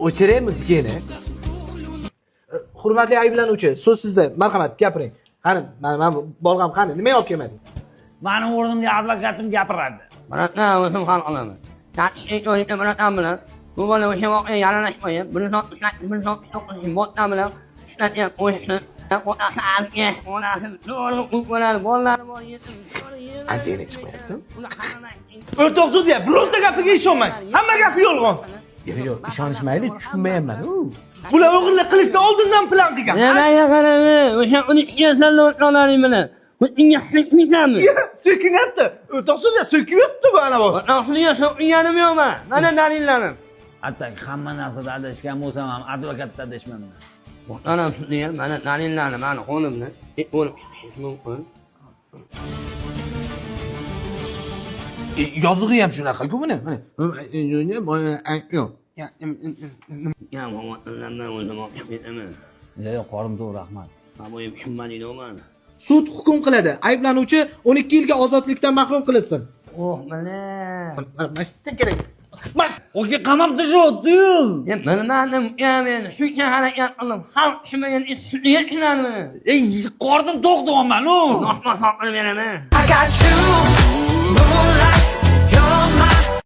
O'chiring muzikani. Hurmatli ayblanuvchi, so'z sizda. Marhamat, gapiring. Qani, men bolg'am qani? Nima olib kelmading? Mening o'rnimga advokatim gapiradi. Mana o'zim hal qilaman. Tartibli o'yinda bilan bilan bu bola o'sha voqea yaralashmayib, bir soat botdan bilan ishlatyap qo'yishni. Antena chiqmayapti. O'rtoq sudya, bironta gapiga ishonmang. Hamma gapi yolg'on. Yo'q, ishonishmaydi, tushunmayapman. Bular o'g'irlik qilishdan oldindan plan qilgan. Nimaga qaradi? O'sha 12 yoshli o'rtoqlaring bilan. Bunga hikmatmi? So'kinyapti. O'rtoq sudya, so'kiyapti bu ana bu. O'rtoqliga so'kganim yo'qmi? Mana dalillarim. Atak hamma narsada adashgan bo'lsam ham advokatda adashmayman. Onam sudya, mana dalillarim, mana qo'limda. O'lib ketish mumkin. Yozig'i ham shunaqa-ku buni. Mana. Yo'q. Ya, vallahi o'zim olib ketaman. Yo'q, qorim to'g'ri, rahmat. Aboyim tushunmadingmi? Sud hukm qiladi. Ayblanuvchi 12 yilga ozodlikdan mahrum qilinsin. Oh, mana. Mana kerak. Oke, qamab tashyapti-yu. Ya, bilmadim, men shuncha harakat qildim. Xalq tushunmagan ishni tushunadimi? Ey, qornim to'q deyapman-ku. Osmon qilib beraman. I got you, moonlight